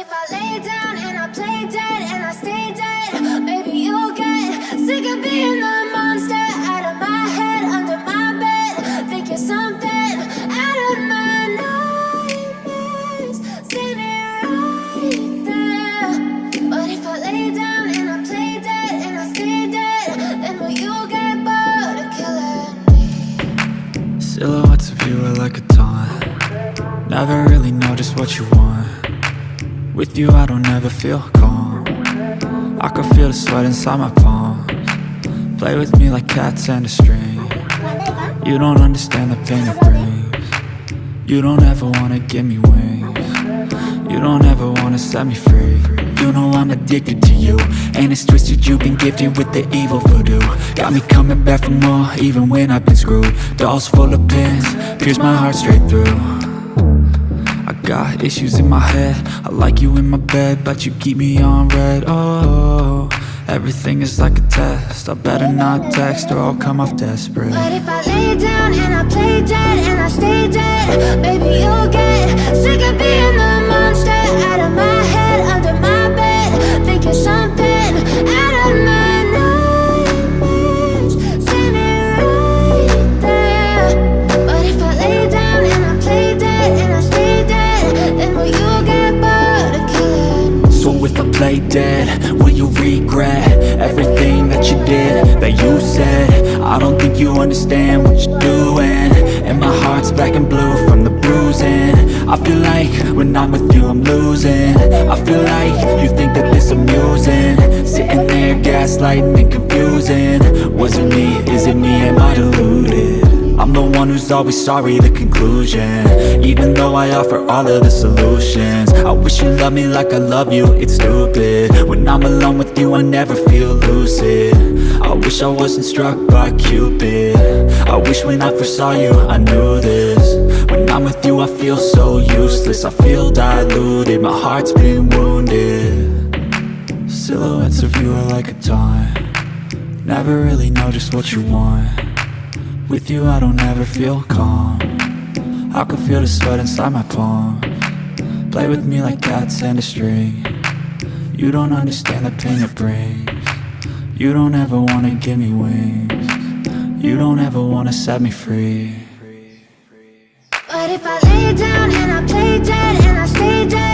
if I lay down and I play dead and I stay dead, maybe you'll get sick of being the monster out of my head, under my bed. Think you're something out of my nightmares. See me right there. But if I lay down and I play dead and I stay dead, then will you get bored of killing me? Silhouettes of you are like a taunt. Never really know just what you want. With you I don't ever feel calm. I can feel the sweat inside my palms. Play with me like cats and a string. You don't understand the pain it brings. You don't ever wanna give me wings. You don't ever wanna set me free. You know I'm addicted to you, and it's twisted, you've been gifted with the evil voodoo. Got me coming back for more, even when I've been screwed. Dolls full of pins, pierce my heart straight through. I got issues in my head, I like you in my bed, but you keep me on red. Oh, everything is like a test, I better not text or I'll come off desperate. But if I lay down and I play dead and I stay dead, maybe you'll get sick of being the monster out of my head, under my bed. Think you're something out of my nightmares. See me right there. But if I lay down and I play dead and I stay dead, then will you get bored of killing me? So if I play dead, will you regret everything that you did, that you said? I don't think you understand what you're doing, and my heart's black and blue from the bruising. I feel like when I'm with you I'm losing. I feel like you think that this amusing, sitting there gaslighting and confusing. Was it me? Is it me? Am I deluded? I'm the one who's always sorry, the conclusion, even though I offer all of the solutions. I wish you loved me like I love you, it's stupid. When I'm alone with you I never feel lucid. I wish I wasn't struck by Cupid. I wish when I first saw you I knew this. When I'm with you I feel so useless, I feel diluted, my heart's been wounded. Silhouettes of you are like a taunt. Never really know just what you want. With you I don't ever feel calm. I can feel the sweat inside my palms. Play with me like cats and a string. You don't understand the pain it brings. You don't ever wanna give me wings. You don't ever wanna set me free. But if I lay down and I play dead and I stay dead,